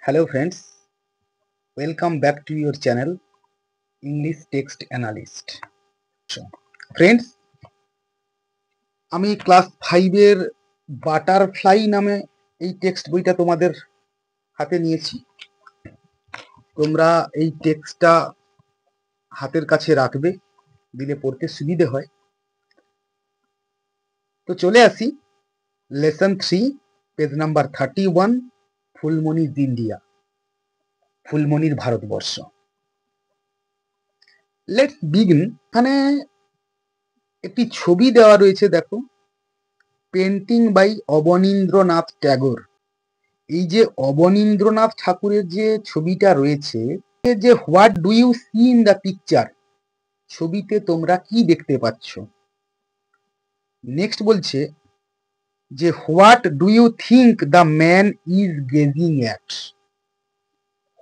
Hello friends, welcome back to your channel English Text Analyst. Friends, আমি class 5 এর butterfly নামে এই text বইটা তোমাদের হাতে নিয়েছি। তোমরা এই টেক্সটটা হাতের কাছে রাখবে, দিলে পড়তে সুবিধে হয়। তো চলে আসি lesson 3 page number 31, Phulmoni's India, ফুলমণির ভারতবর্ষ। Let's begin. এখানে একটি ছবি দেওয়া রয়েছে, দেখো, পেন্টিং বাই অবনীন্দ্রনাথ ট্যাগর। এই যে অবনীন্দ্রনাথ ঠাকুরের যে ছবিটা রয়েছে, যে what do you see in the picture, ছবিতে তোমরা কি দেখতে পাচ্ছ। নেক্সট বলছে যে what do you think the man is gazing at.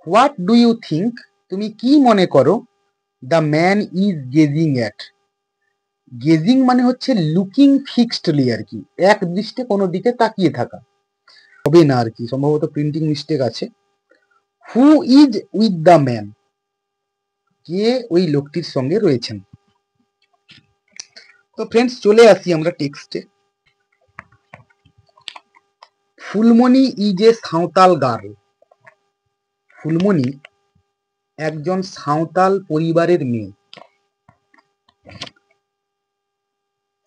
What do you think, তুমি কি মনে করো, the man is gazing at. Gazing মানে হচ্ছে লুকিং ফিক্সডলি আর কি, এক দৃষ্টে কোনো দিকে তাকিয়ে থাকা, হবে না আর কি, সম্ভবত প্রিন্টিং মিস্টেক আছে। Who is with the man, কে ওই লোকটির সঙ্গে রয়েছেন। তো ফ্রেন্ডস, চলে আসি আমরা টেক্সটে। Phulmoni is a Santhal girl. Phulmoni একজন সাঁওতাল পরিবারের মেয়ে।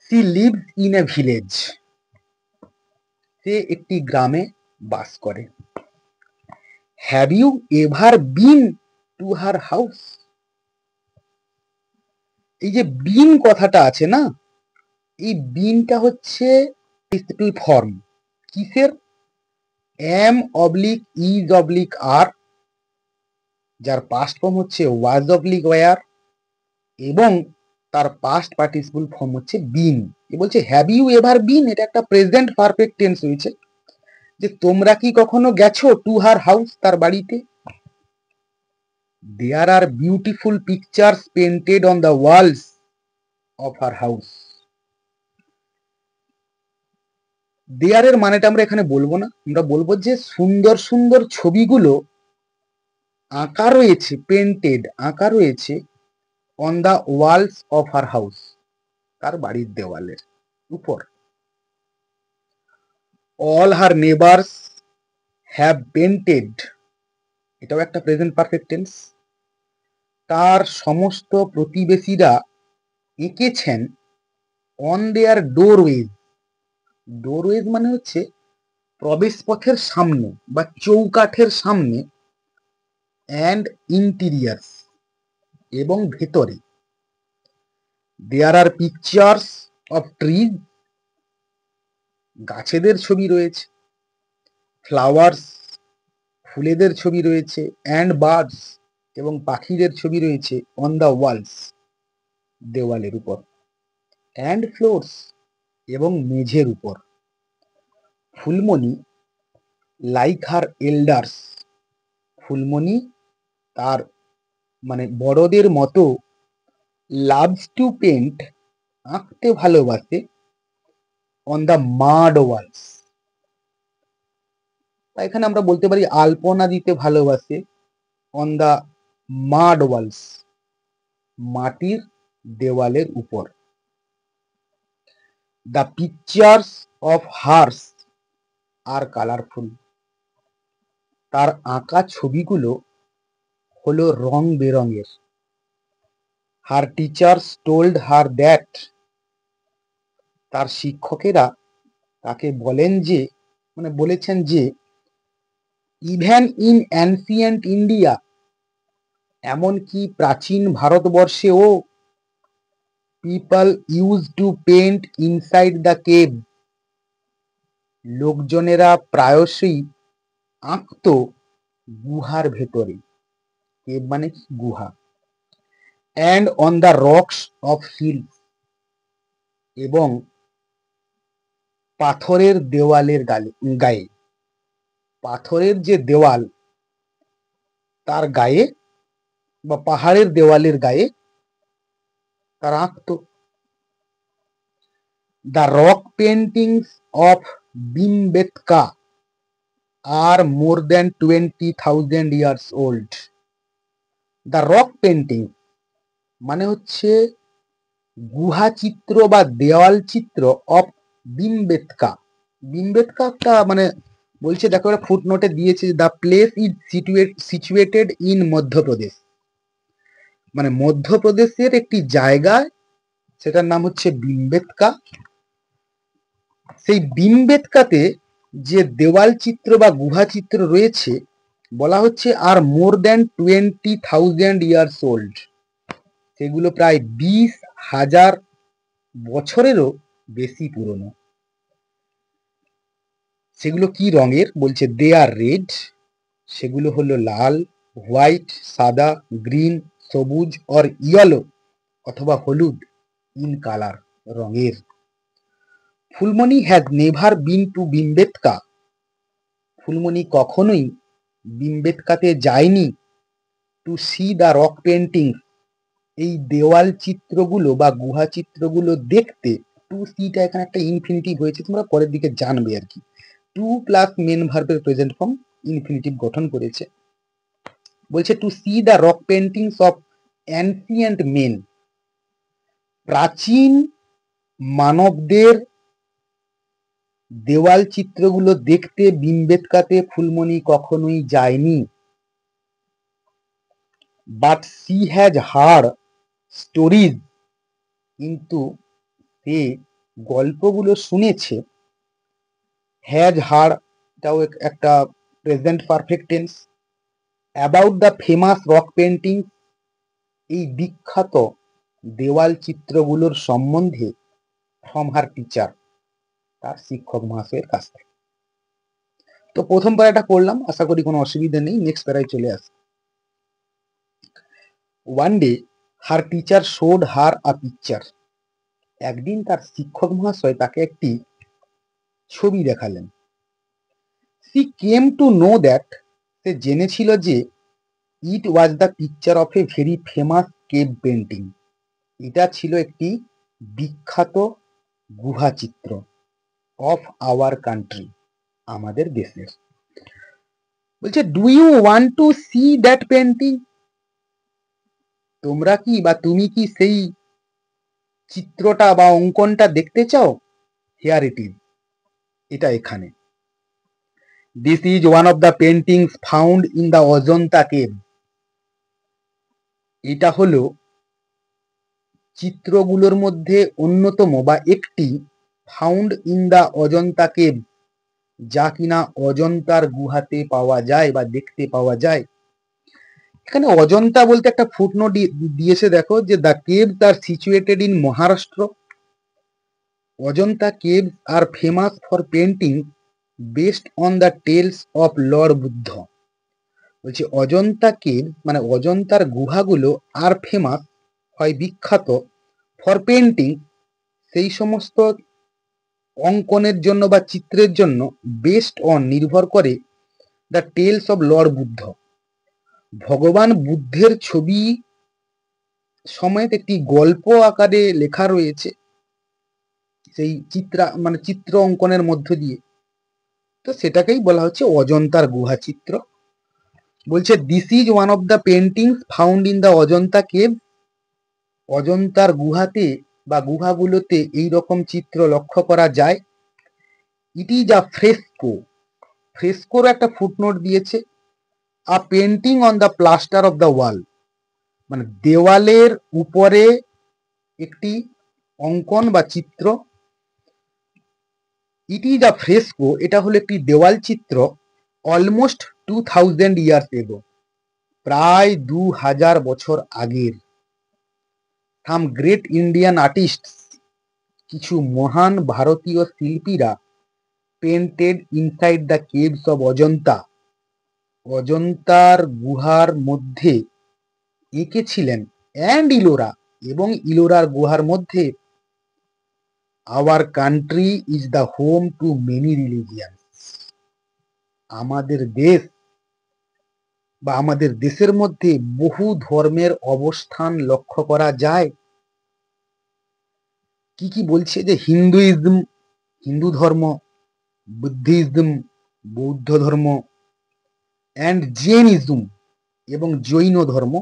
She lives in a village, সে একটি গ্রামে বাস করে। Have you ever been to her house. এই যে বিন কথাটা আছে না, এই বিনটা হচ্ছে পার্টিসিপল ফর্ম কিসের, am oblique is oblique are, যার পাস্ট ফর্ম হচ্ছে ওয়াজ অবলিক ওয়ার, এবং তার পাস্ট পার্টিসিপল ফর্ম হচ্ছে বিন। এ বলছে হ্যাভ ইউ এভার বিন, এটা একটা প্রেজেন্ট পারফেক্ট টেন্স হয়েছে, যে তোমরা কি কখনো গেছো টু হার হাউস, তার বাড়িতে। There are beautiful pictures painted on the walls of her house. দেয়ারের মানেটা আমরা এখানে বলবো না, আমরা বলবো যে সুন্দর সুন্দর ছবিগুলো আঁকা রয়েছে, পেন্টেড আঁকা রয়েছে, on the walls of her house, তার বাড়ির দেওয়ালের উপর। All her neighbours have painted, এটাও একটা প্রেজেন্ট পারফেক্ট টেন্স, তার সমস্ত প্রতিবেশীরা এঁকেছেন অন দেয়ার ডোরওয়েজ। ডোরওয়েজ মানে হচ্ছে প্রবেশপথের সামনে বা চৌকাঠের সামনে, অ্যান্ড ইন্টিরিয়ার্স, এবং ভেতরে। দেয়ার আর পিকচার্স অফ ট্রিজ, গাছেদের ছবি রয়েছে। ফ্লাওয়ার্স, ফুলেদের ছবি রয়েছে। অ্যান্ড বার্ডস, এবং পাখিদের ছবি রয়েছে। অন দ্য ওয়ালস, দেওয়ালের উপর। অ্যান্ড ফ্লোরস, এবং মেঝের উপর। Phulmoni like her elders, Phulmoni তার মানে বড়দের মতো, লাভস টু পেন্ট, আঁকতে ভালোবাসে, অন দ্য মাড ওয়ালস, এখানে আমরা বলতে পারি আলপনা দিতে ভালোবাসে, অন দ্য মাড ওয়ালস, মাটির দেওয়ালের উপর। The pictures of hers are colourful, তার আঁকা ছবিগুলো হলো রং বেরঙের। Her teachers told her that, তার শিক্ষকেরা তাকে বলেন যে, মানে বলেছেন যে, ইভেন ইন অ্যানসিয়েন্ট ইন্ডিয়া, এমনকি প্রাচীন ভারতবর্ষেও, people use to paint inside the cave, লোকজনেরা প্রায়শই আঁকত গুহার ভেতরে। কেভ মানে গুহা। And on the rocks of hills, এবং পাথরের দেওয়ালের গায়ে, পাথরের যে দেওয়াল তার গায়ে বা পাহাড়ের দেওয়ালের গায়ে তারা আঁকত। The rock paintings of Bhimbetka, are more than 20,000 years old. The rock painting মানে হচ্ছে গুহা চিত্র বা দেওয়াল চিত্র অফ ভীমবেটকা। ভীমবেটকা একটা মানে বলছে, দেখো একটা ফুটনোটে দিয়েছে, the place is situated in Madhya Pradesh, মানে মধ্যপ্রদেশের একটি জায়গায়, সেটার নাম হচ্ছে ভীমবেটকা। সেই ভীমবেটকাতে যে দেওয়াল চিত্র বা গুহা চিত্র রয়েছে বলা হচ্ছে আর মোর দ্যান 20,000 ইয়ার্স ওল্ড, সেগুলো প্রায় 20,000 বছরেরও বেশি পুরনো। সেগুলো কি রঙের বলছে, দে আর রেড, সেগুলো হলো লাল, হোয়াইট, সাদা, গ্রিন, সবুজ অর ইয়েলো অথবা হলুদ ইন কালার, রঙের। Phulmoni has never been to Bhimbetka, Phulmoni কখনোই ভীমবেটকাতে যায়নি to see the rock painting, এই দেওয়াল চিত্রগুলো বা গুহা চিত্রগুলো দেখতে। টু সিটা এখানে একটা ইনফিনিটিভ হয়েছে, তোমরা পরের দিকে জানবে আর কি। টু প্লাস মেন ভার্বের প্রেজেন্ট ফর্ম ইনফিনিটিভ গঠন করেছে। বলছে to see the rock paintings of ancient men, প্রাচীন মানবদের দেওয়াল চিত্রগুলো দেখতে ভীমবেটকাতে ফুলমণি কখনোই যায়নি। But she has heard stories, কিন্তু সে গল্পগুলো শুনেছে। হ্যাজ হার্ড এটাও একটা present perfect tense. About the famous rock painting, এই বিখ্যাত দেওয়াল চিত্রগুলোর সম্বন্ধে, ফ্রম হার টিচার, তার শিক্ষক মহাশয়ের কাছ থেকে। তো প্রথম প্যারাটা করলাম, আশা করি কোনো অসুবিধা নেই। নেক্সট প্যারায় চলে আসি। One day her teacher showed her a picture, একদিন তার শিক্ষক মহাশয় তাকে একটি ছবি দেখালেন। She came to know that, সে জেনেছিল যে it was the picture of a very famous cave painting, এটা ছিল একটি বিখ্যাত গুহা চিত্র অফ আওয়ার কান্ট্রি, আমাদের দেশের। বলছে do you want to see that painting, তোমরা কি বা তুমি কি সেই চিত্রটা বা অঙ্কনটা দেখতে চাও? হিয়ার ইট ইজ, এটা এখানে। This is one of the paintings found in the Ajanta cave, এটা হলো চিত্রগুলোর মধ্যে অন্যতম বা একটি, found in the Ajanta cave, যা কিনা অজন্তার গুহাতে পাওয়া যায় বা দেখতে পাওয়া যায়। এখানে অজন্তা বলতে একটা ফুটনোট দিয়েছে, দেখো যে the caves are situated in Maharashtra. Ajanta caves are famous for painting based on the tales of lord Buddha, বলছে অজন্তা কেভ মানে অজন্তার গুহাগুলো আর ফেমাস হয় বিখ্যাত, ফর পেন্টিং সেই সমস্ত অঙ্কনের জন্য বা চিত্রের জন্য, বেসড অন নির্ভর করে, the tales of lord Buddha, ভগবান বুদ্ধের ছবি সমেত একটি গল্প আকারে লেখা রয়েছে সেই চিত্র অঙ্কনের মধ্য দিয়ে। তো সেটাকেই বলা হচ্ছে অজন্তার গুহা চিত্র। বলছে this is one of the paintings found in the Ajanta cave, অজন্তার গুহাতে বা গুহাগুলোতে এই রকম চিত্র লক্ষ্য করা যায়। ইট ইজ আ ফ্রেস্কো, ফ্রেস্কোর একটা ফুটনোট দিয়েছে। A painting on the plaster of the wall, মানে দেওয়ালের উপরে একটি অঙ্কন বা চিত্র। ইট ইজ আ ফ্রেস্কো, এটা হলো একটি দেওয়াল চিত্র। অলমোস্ট 2000 ইয়ার্স এগো, প্রায় 2000 বছর আগের। সাম গ্রেট ইন্ডিয়ান আর্টিস্ট, কিছু মহান ভারতীয় শিল্পীরা, painted inside the caves of Ajanta, অজন্তার গুহার মধ্যে এঁকেছিলেন। অ্যান্ড ইলোরা, এবং ইলোরার গুহার মধ্যে। Our country is the home to many religion, আমাদের দেশ বা আমাদের দেশের মধ্যে বহু ধর্মের অবস্থান লক্ষ্য করা যায়। কি কি বলছে, যে হিন্দুইজম, হিন্দু ধর্ম, বুদ্ধিজম, বৌদ্ধ ধর্ম অ্যান্ড জেনিজম এবং জৈন ধর্ম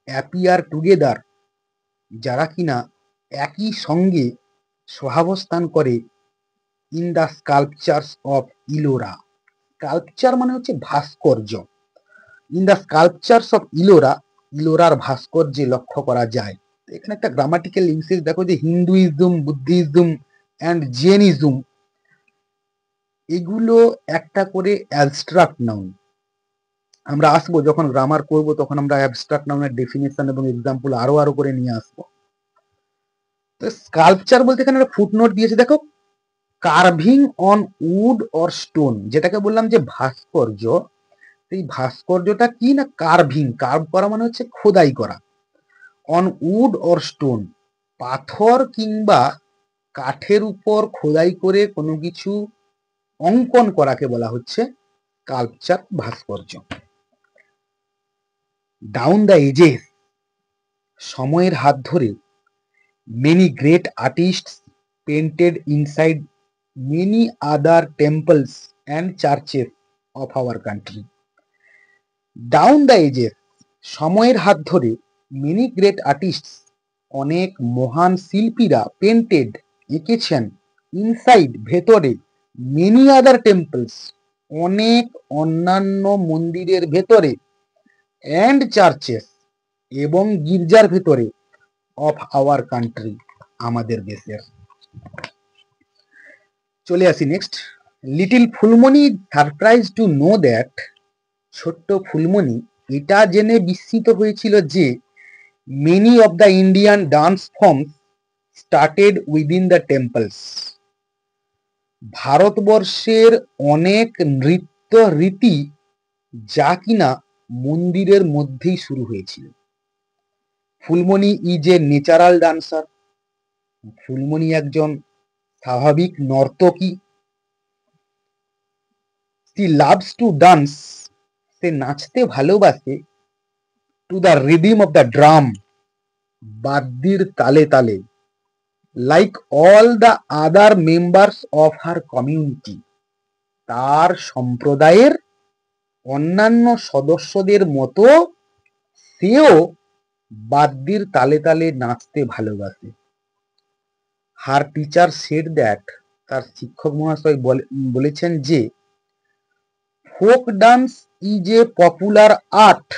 অ্যাপিয়ার টুগেদার, যারা কিনা একই সঙ্গে সহাবস্থান করে in the sculptures of Ellora. Sculpture মানে হচ্ছে ভাস্কর্য। In the sculptures of Ellora, ইলোরার ভাস্কর্যে লক্ষ্য করা যায়। এখানে একটা গ্রামাটিক্যাল ইউসেজ দেখো যে হিন্দুইজম, বুদ্ধিজম অ্যান্ড জেনিজম, এগুলো একটা করে অ্যাবস্ট্রাক্ট নাউন। আমরা আসবো যখন গ্রামার করব তখন আমরা অ্যাবস্ট্রাক্ট নাউনের ডেফিনেশন এবং এক্সাম্পল আরো করে নিয়ে আসবো। তো স্কাল্পচার বলতে এখানে একটা ফুটনোট দিয়েছে দেখো, carving on wood or stone, যেটাকে বললাম যে ভাস্কর্য, সেই ভাস্কর্যটা কি না কার্ভিং, কার্ভ করা মানে হচ্ছে খোদাই করা, অন উড অর স্টোন, পাথর কিংবা কাঠের উপর খোদাই করে কোনো কিছু অঙ্কন করাকে বলা হচ্ছে স্কাল্পচার, ভাস্কর্য। ডাউন দ্য এজেস, সময়ের হাত ধরে many great artists painted inside many other temples and churches of our country. Down the ages, সময়ের হাত ধরে মেনি গ্রেট আর্টিস্টস, অনেক মহান শিল্পীরা পেন্টেড, এঁকেছেন, ইনসাইড ভেতরে, মেনি আদার টেম্পলস, অনেক অন্যান্য মন্দিরের ভেতরে, অ্যান্ড চার্চেস এবং গির্জার ভেতরে, অফ আওয়ার কান্ট্রি আমাদের দেশের। চলে আসি next. Little Phulmoni surprise to know that, ছোট্ট ফুলমণি এটা জেনে বিস্মিত হয়েছিল যে many of the Indian dance forms started within the temples, ভারতবর্ষের অনেক নৃত্য রীতি যা কিনা মন্দিরের মধ্যেই শুরু হয়েছিল। Phulmoni is a natural dancer, Phulmoni একজন স্বাভাবিক নর্তকী। she loves to dance, সে নাচতে ভালোবাসে, to the rhythm of the drum, বাদ্যির তালে তালে, like all the other members of her community, তার সম্প্রদায়ের অন্যান্য সদস্যদের মতো সেও বাদ্যির তালে তালে নাচতে ভালোবাসে। হার টিচার সেড দ্যাট, তার শিক্ষক মহাশয় বলেছেন যে folk dance is a popular art,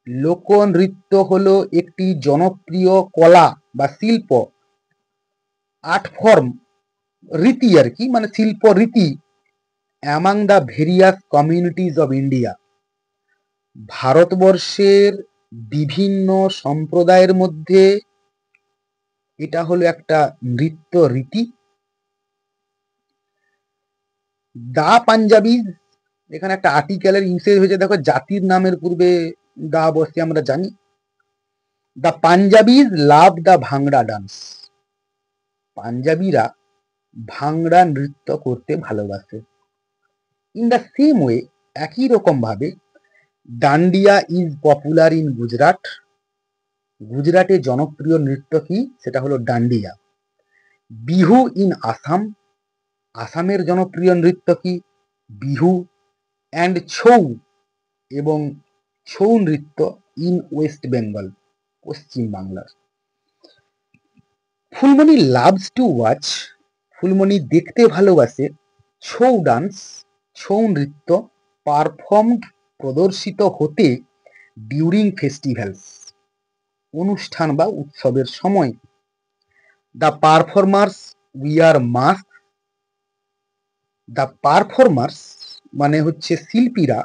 লোকনৃত্য হলো একটি জনপ্রিয় কলা বা শিল্প, আর্ট ফর্ম, রীতি আর কি, মানে শিল্প রীতি, among the various communities of India, ভারতবর্ষের বিভিন্ন সম্প্রদায়ের মধ্যে এটা হলো একটা নৃত্য রীতি। দা পাঞ্জাবিজ, এখানে একটা আর্টিকেলের ইউসেজ হয়েছে দেখো, জাতির নামের পূর্বে দা বসে আমরা জানি। The Punjabis love the ভাংড়া dance, পাঞ্জাবিরা ভাংড়া নৃত্য করতে ভালোবাসে। ইন দ্য সেম ওয়ে, একই রকম ভাবে dandiya is popular in Gujarat, গুজরাটে জনপ্রিয় নৃত্য কি, সেটা হলো ডান্ডিয়া। বিহু ইন আসাম, আসামের জনপ্রিয় নৃত্য কি, বিহু। অ্যান্ড ছৌ এবং ছৌ নৃত্য ইন ওয়েস্ট বেঙ্গল, পশ্চিম বাংলার। Phulmoni loves to watch, Phulmoni দেখতে ভালোবাসে, ছৌ ডান্স, ছৌ নৃত্য, পারফর্মড, প্রদর্শিত হতে, ডিউরিং ফেস্টিভ্যালস, অনুষ্ঠান বা উৎসবের সময়। The performers wear mask, the performers মানে হচ্ছে শিল্পীরা,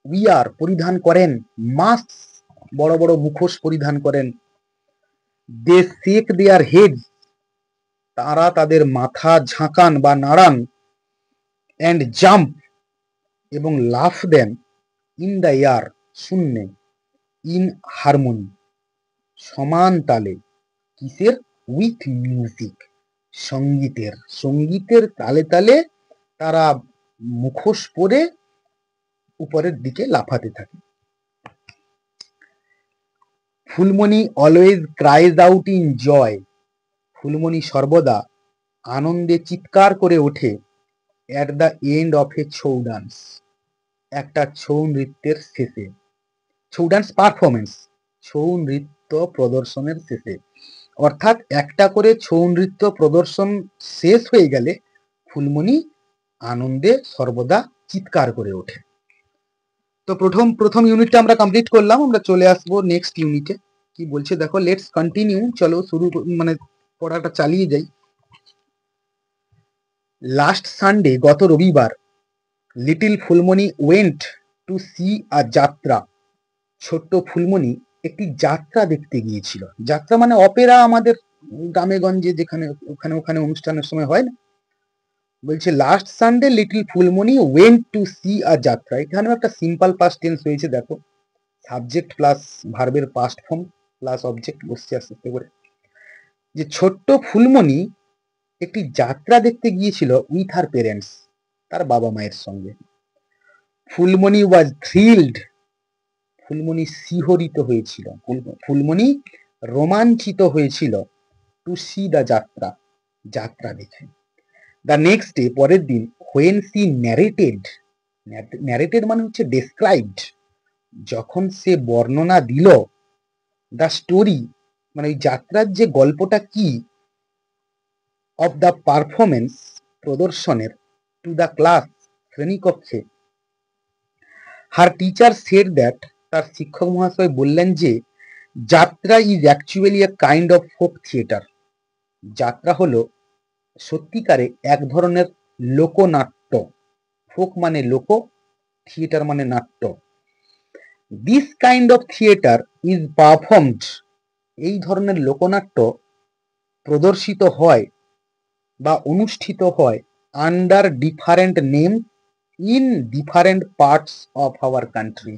উইয়ার পরিধান করেন, মাস্ক বড় বড় মুখোশ পরিধান করেন, দে শেক দেয়ার হেড, তারা তাদের মাথা ঝাঁকান বা নাড়ান, অ্যান্ড জাম্প এবং লাফ দেন, ইন দ্য এয়ার শূন্যে, ইন হারমোনি সমান তালে, কিসের, উইথ মিউজিক সঙ্গীতের, সঙ্গীতের তালে তালে তারা মুখোশ পরে উপরের দিকে লাফাতে থাকে। Phulmoni always cries out in joy, Phulmoni সর্বদা আনন্দে চিৎকার করে ওঠে, at the end of a Chhau dance, একটা ছৌ নৃত্যের শেষে, ছৌ ডান্স পারফরমেন্স, ছৌ নৃত্য প্রদর্শনের শেষে। অর্থাৎ একটা করে ছৌ নৃত্য প্রদর্শন শেষ হয়ে গেলে ফুলমণি আনন্দে সর্বদা চিৎকার করে ওঠে। তো প্রথম ইউনিটটা আমরা কমপ্লিট করলাম, আমরা চলে আসবো নেক্সট ইউনিটে। কি বলছে দেখো, লেটস কন্টিনিউ, চলো শুরু মানে পড়াটা চালিয়ে যাই। লাস্ট সানডে, গত রবিবার, little Phulmoni went to C আ যাত্রা, ছোট্ট ফুলমণি একটি যাত্রা দেখতে গিয়েছিল। যাত্রা মানে অপেরা, আমাদের গ্রামে গঞ্জে যেখানে ওখানে অনুষ্ঠানের সময় হয় না। বলছে last Sunday little Phulmoni went to C আ যাত্রা, এখানে একটা সিম্পল পাস্ট টেন্স হয়েছে দেখো, সাবজেক্ট প্লাস ভার্বের পাস্ট ফর্ম প্লাস অবজেক্ট বসছে আস্তে আস্তে করে। যে ছোট্ট ফুলমণি একটি যাত্রা দেখতে গিয়েছিল উইথ হার পেরেন্টস, তার বাবা মায়ের সঙ্গে। ফুলমণি ওয়াজ থ্রিলড, ফুলমণি শিহরিত হয়েছিল, ফুলমণি রোমাঞ্চিত হয়েছিল, টু সি দ্য যাত্রা, যাত্রা দেখে। দ্য নেক্সট ডে, পরের দিন, হোয়েন সি ন্যারেটেড, ন্যারেটেড মানে হচ্ছে ডেসক্রাইবড, যখন সে বর্ণনা দিল, দ্য স্টোরি মানে ওই যাত্রার যে গল্পটা কি, অফ দ্য পারফরমেন্স প্রদর্শনের, টু দ্য ক্লাস শ্রেণীকক্ষে, হার টিচার সেড দ্যাট, তার শিক্ষক মহাশয় বললেন যে যাত্রা is actually a kind of folk theatre, যাত্রা হলো সত্যিকারে এক ধরনের লোকনাট্য, ফোক মানে লোক, থিয়েটার মানে নাট্য। This kind of theatre is performed, এই ধরনের লোকনাট্য প্রদর্শিত হয় বা অনুষ্ঠিত হয় under different name in different parts of our country,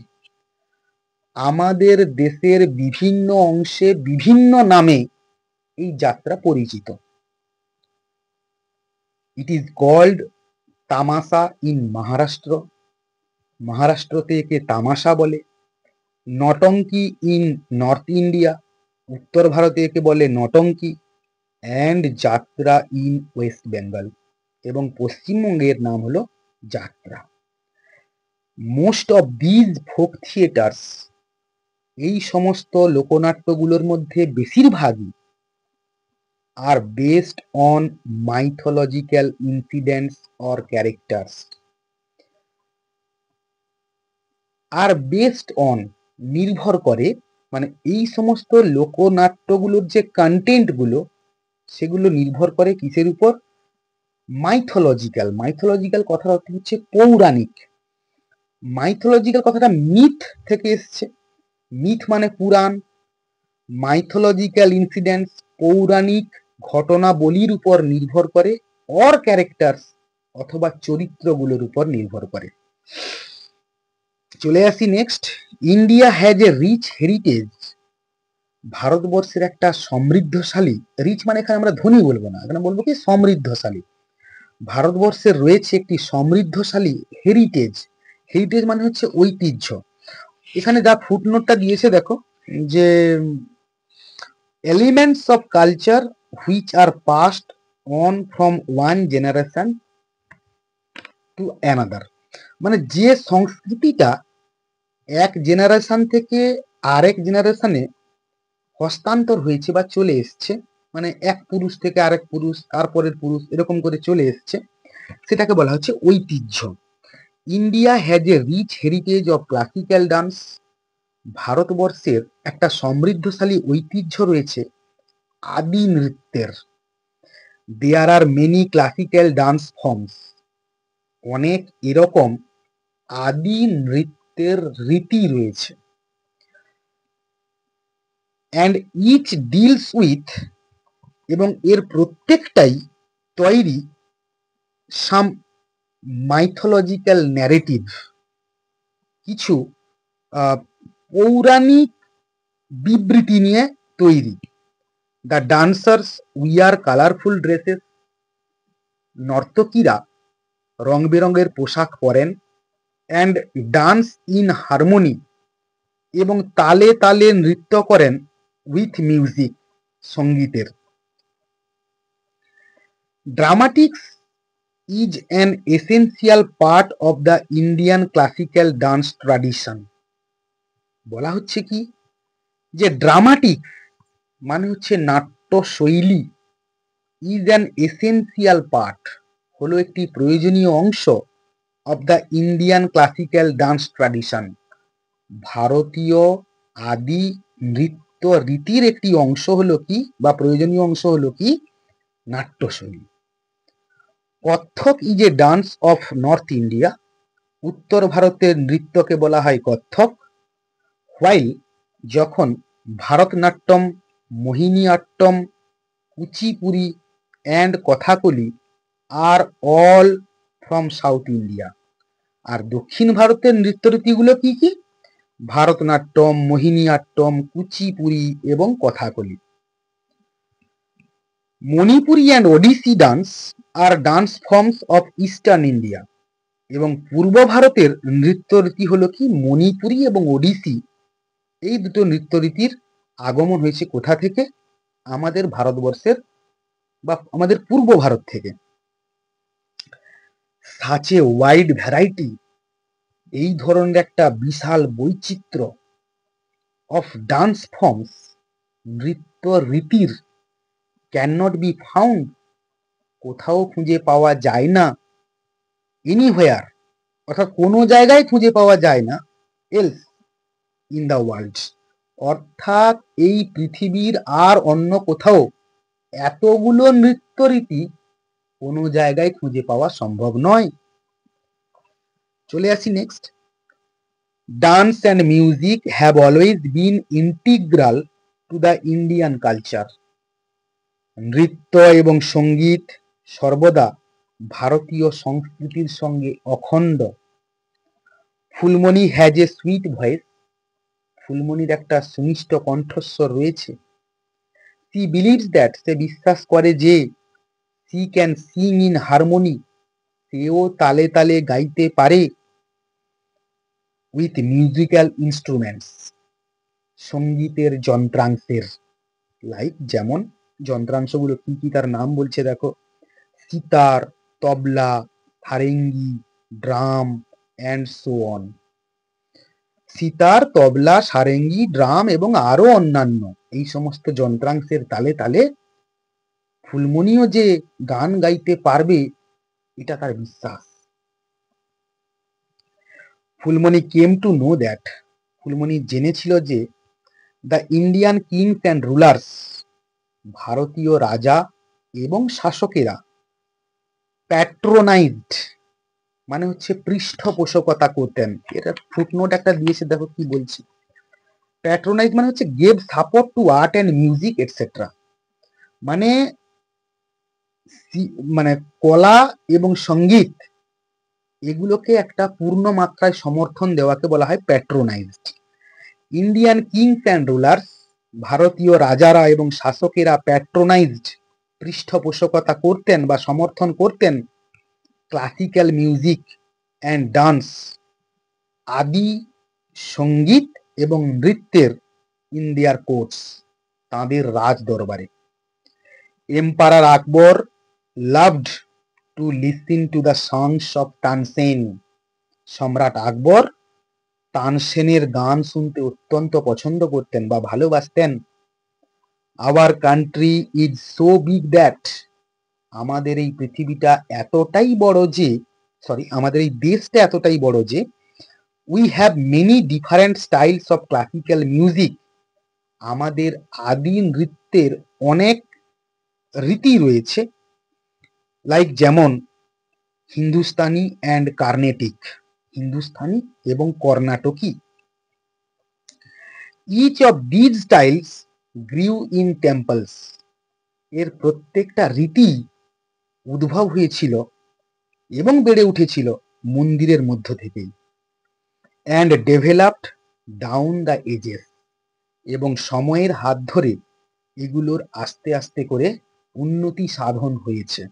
আমাদের দেশের বিভিন্ন অংশে বিভিন্ন নামে এই যাত্রা পরিচিত। ইট ইজ কল্ড তামাশা ইন মহারাষ্ট্র, মহারাষ্ট্রতে একে তামাশা বলে। নটঙ্কি ইন নর্থ ইন্ডিয়া, উত্তর ভারতে একে বলে নটঙ্কি। অ্যান্ড যাত্রা ইন ওয়েস্ট বেঙ্গল, এবং পশ্চিমবঙ্গের নাম হলো Jatra. Most of these folk theatres, এই সমস্ত লোকনাট্যগুলোর মধ্যে বেশিরভাগই are based on mythological incidents or characters, are based on নির্ভর করে, মানে এই সমস্ত লোকনাট্যগুলোর যে কন্টেন্টগুলো সেগুলো নির্ভর করে কিসের উপর, মাইথোলজিক্যাল, মাইথোলজিক্যাল কথার অর্থ হচ্ছে পৌরাণিক। মাইথোলজিক্যাল কথাটা মিথ থেকে এসছে, মিথ মানে পুরাণ, মাইথোলজিক্যাল ইনসিডেন্টস পৌরাণিক ঘটনাবলীর উপর নির্ভর করে, অর ক্যারেক্টার্স অথবা চরিত্রগুলোর উপর নির্ভর করে। চলে আসি next, India has a rich heritage, ভারতবর্ষের একটা সমৃদ্ধশালী, রিচ মানে এখানে আমরা ধনী বলবো না, এখানে বলবো কি সমৃদ্ধশালী, ভারতবর্ষের রয়েছে একটি সমৃদ্ধশালী হেরিটেজ, হেরিটেজ মানে হচ্ছে ঐতিহ্য। এখানে যা ফুটনোটটা দিয়েছে দেখো, যে elements of culture which are past on from one generation to another, মানে যে সংস্কৃতিটা এক জেনারেশন থেকে আরেক জেনারেশনে হস্তান্তর হয়েছে বা চলে এসছে, মানে এক পুরুষ থেকে আরেক পুরুষ, তারপরের পুরুষ, এরকম করে চলে এসছে, সেটাকে বলা হচ্ছে ঐতিহ্য। India has a rich heritage of classical dance, ভারতবর্ষের একটা সমৃদ্ধশালী ঐতিহ্য রয়েছে আদি নৃত্যের। There are many classical dance forms, অনেক এরকম আদি নৃত্যের রীতি রয়েছে। অ্যান্ড ইচ ডিলস উইথ, এবং এর প্রত্যেকটাই তৈরি সাম মাইথোলজিক্যাল ন্যারেটিভ, কিছু পৌরাণিক বিবৃতি নিয়ে তৈরি। The dancers wear colourful dresses, নর্তকীরা রং বেরঙের পোশাক পরেন। অ্যান্ড ডান্স ইন হারমোনি, এবং তালে তালে নৃত্য করেন উইথ মিউজিক, সঙ্গীতের। ড্রামাটিক্স is an essential part of the Indian classical dance tradition. বলা হচ্ছে কি যে ড্রামাটিক মানে হচ্ছে নাট্যশৈলী, ইজ অ্যান এসেন্সিয়াল পার্ট হলো একটি প্রয়োজনীয় অংশ of the Indian classical dance tradition, ভারতীয় আদি নৃত্য রীতির একটি অংশ হলো কি বা প্রয়োজনীয় অংশ হলো কি নাট্যশৈলী। Kathak is a dance of north India, উত্তর ভারতের নৃত্যকে বলা হয় কত্থক। হোয়াইল যখন Bharatanatyam, Mohiniyattam, Kuchipudi and Kathakali are all from south India. আর দক্ষিণ ভারতের নৃত্যরীতিগুলো কি কি? ভারতনাট্যম, মোহিনীআট্টম, কুচিপুড়ি এবং Kathakali. Manipuri and Odissi dance are dance forms of eastern India. এবং পূর্ব ভারতের নৃত্যরীতি হলো কি মণিপুরি এবং ওডিসি। এই দুটো নৃত্যরীতির আগমন হয়েছে কোথা থেকে? আমাদের ভারতবর্ষের বা আমাদের পূর্ব ভারত থেকে। সাচ এ ওয়াইড ভ্যারাইটি, এই ধরনের একটা বিশাল বৈচিত্র্য অফ ডান্স ফর্মস, নৃত্য রীতির, ক্যান নট বি ফাউন্ড, কোথাও খুঁজে পাওয়া যায় না, এনিহোয়ার অর্থাৎ কোনো জায়গায় খুঁজে পাওয়া যায় না, এলস ইন দ্য ওয়ার্ল্ড অর্থাৎ এই পৃথিবীর আর অন্য কোথাও এতগুলো নৃত্যরীতি কোনো জায়গায় খুঁজে পাওয়া সম্ভব নয়। চলে আসি next. Dance and music have always been integral to the Indian culture. নৃত্য এবং সঙ্গীত সর্বদা ভারতীয় সংস্কৃতির সঙ্গে অখণ্ড। Phulmoni has a sweet voice, ফুলমণির একটা সুমিষ্ট কণ্ঠস্বর রয়েছে। সি বিলিভস দ্যাট, সে বিশ্বাস করে যে she can sing in harmony, সেও তালে তালে গাইতে পারে। উইথ মিউজিক্যাল ইনস্ট্রুমেন্টস, সঙ্গীতের যন্ত্রাংশের। লাইক যেমন যন্ত্রাংশগুলো কি কি তার নাম বলছে দেখো, sitar, tabla, sarangi, drum and so on. Sitar, tabla, sarangi, drum এবং আরো অন্যান্য এই সমস্ত যন্ত্রাংশের তালে তালে ফুলমণিও যে গান গাইতে পারবে এটা তার বিশ্বাস। Phulmoni came to know that, Phulmoni জেনেছিল যে the Indian kings and rulers, ভারতীয় রাজা এবং শাসকেরা প্যাট্রোনাইজড মানে হচ্ছে পৃষ্ঠপোষকতা করতেন। এটা ফুটনোট একটা দিয়েছে দেখো কি বলছি। প্যাট্রোনাইজ মানে হচ্ছে gave support to art and music etcetera, মানে মানে কলা এবং সঙ্গীত এগুলোকে একটা পূর্ণ মাত্রায় সমর্থন দেওয়াকে বলা হয় patronised. Indian kings and rulers, ভারতীয় রাজারা এবং শাসকেরা প্যাট্রোনাইজড পৃষ্ঠপোষকতা করতেন বা সমর্থন করতেন ক্লাসিক্যাল মিউজিক অ্যান্ড ডান্স, আদি সঙ্গীত এবং নৃত্যের ইন দেয়ার কোর্টস, তাঁদের রাজ দরবারে। Emperor Akbar loved to listen to the songs of Tansen, সম্রাট আকবর তানসেনের গান শুনতে অত্যন্ত পছন্দ করতেন বা ভালোবাসতেন। Hour country is so big that, আমাদের এই পৃথিবীটা এতটাই বড় যে, আমাদের এই দেশটা এতটাই বড় যে we have many different styles of classical music, আমাদের আদি নৃত্যের অনেক রীতি রয়েছে। লাইক যেমন হিন্দুস্তানি অ্যান্ড কার্নেটিক, হিন্দুস্তানি এবং কর্ণাটকী। Each of these styles grew in temples, এর প্রত্যেকটা রীতি উদ্ভব হয়েছিল এবং বেড়ে উঠেছিল মন্দিরের মধ্য থেকেই। And developed down the ages, এবং সময়ের হাত ধরে এগুলোর আস্তে আস্তে করে উন্নতি সাধন হয়েছে।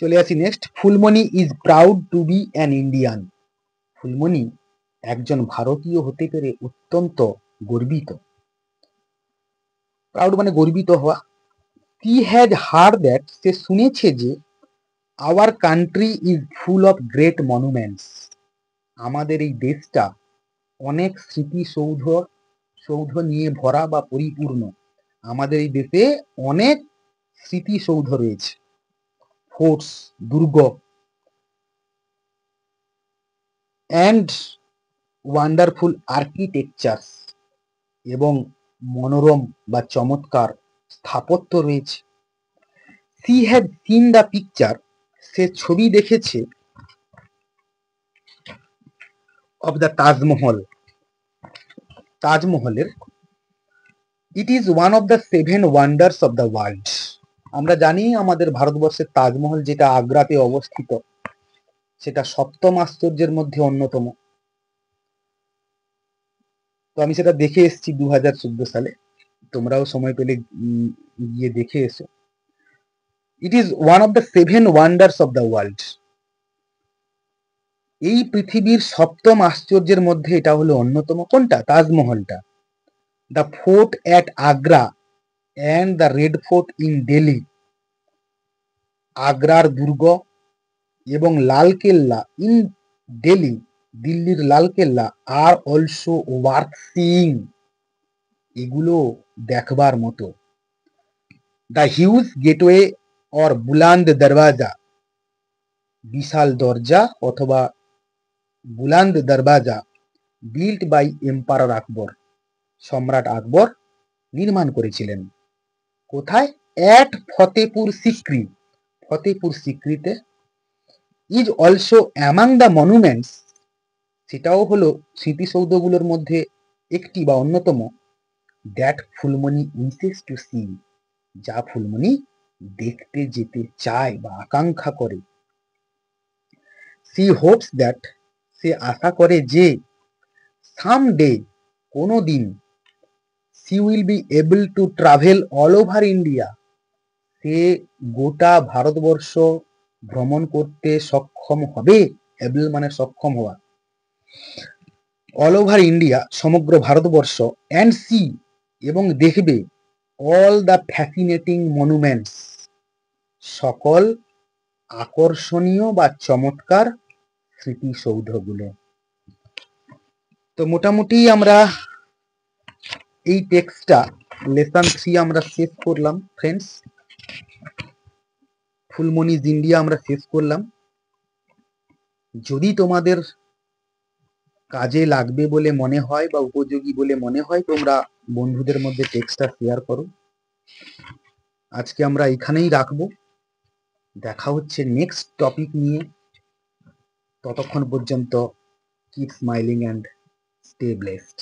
চলে আসি next. Phulmoni is proud to be an Indian, Phulmoni একজন ভারতীয় হতে পেরে অত্যন্ত গর্বিত। প্রাউড মানে গর্বিত হওয়া। হি হ্যাড হার্ড দ্যাট, সে শুনেছে যে hour country is full of great monuments. আমাদের এই দেশটা অনেক সৌধ নিয়ে ভরা বা পরিপূর্ণ। আমাদের এই দেশে অনেক স্মৃতিসৌধ রয়েছে, ফোর্টস, দুর্গ, অ্যান্ড ওয়ান্ডারফুল আর্কিটেকচার্স, এবং মনোরম বা চমৎকার স্থাপত্য রয়েছে। She had seen the picture, সে ছবি দেখেছে, অফ দ্য তাজমহল, তাজমহলের। It is one of the 7 wonders of the world. আমরা জানি আমাদের ভারতবর্ষের তাজমহল যেটা আগ্রাতে অবস্থিত, সেটা 7ম আশ্চর্যের মধ্যে অন্যতম। তো আমি সেটা দেখে এসেছি 2014 সালে, তোমরাও সময় পেলে গিয়ে দেখে এসো। It is one of the 7 wonders of the world. এই পৃথিবীর 7ম আশ্চর্যের মধ্যে এটা হলো অন্যতম। কোনটা? তাজমহলটা। The fort at Agra and the red fort in Delhi, আগ্রার দুর্গ এবং লালকেল্লা ইন দিল্লি, দিল্লির লালকেল্লা, আর অলসো ওয়ার্থ সিইং, এগুলো দেখবার মতো। The huge gateway or Buland Darwaza, বিশাল দরজা অথবা বুলান্দ দরওয়াজা, বিল্ট বাই এম্পারার আকবর, সম্রাট আকবর নির্মাণ করেছিলেন। কোথায়? অ্যাট ফতেপুর সিক্রি, ফতেপুর সিক্রিতে। Is also among the monuments, সেটাও হলো স্মৃতিসৌধগুলোর মধ্যে একটি বা অন্যতম। That Phulmoni wishes to see, যা ফুলমণি দেখতে যেতে চায় বা আকাঙ্ক্ষা করে। সি হোপস দ্যাট, সে আশা করে যে, সাম ডে, কোনো দিন, she will be able to travel all over India, সে গোটা ভারতবর্ষ ভ্রমণ করতে সক্ষম হবে। এবল মানে সক্ষম হওয়া। অল ওভার ইন্ডিয়া, সমগ্র ভারতবর্ষ। অ্যান্ড সি, এবং দেখবে, অল দ্য ফ্যাসিনেটিং মনুমেন্টস, সকল আকর্ষণীয় বা চমৎকার স্মৃতিসৌধগুলো। তো মোটামুটি আমরা এই টেক্সটটা, লেসন 3 আমরা শেষ করলাম ফ্রেন্ডস। ফুলমণিজ ইন্ডিয়া আমরা শেষ করলাম। যদি তোমাদের কাজে লাগবে বলে মনে হয় বা উপযোগী বলে মনে হয়, তোমরা বন্ধুদের মধ্যে টেক্সটটা শেয়ার করো। আজকে আমরা এখানেই রাখবো, দেখা হচ্ছে নেক্সট টপিক নিয়ে। ততক্ষণ পর্যন্ত keep smiling and stay blessed.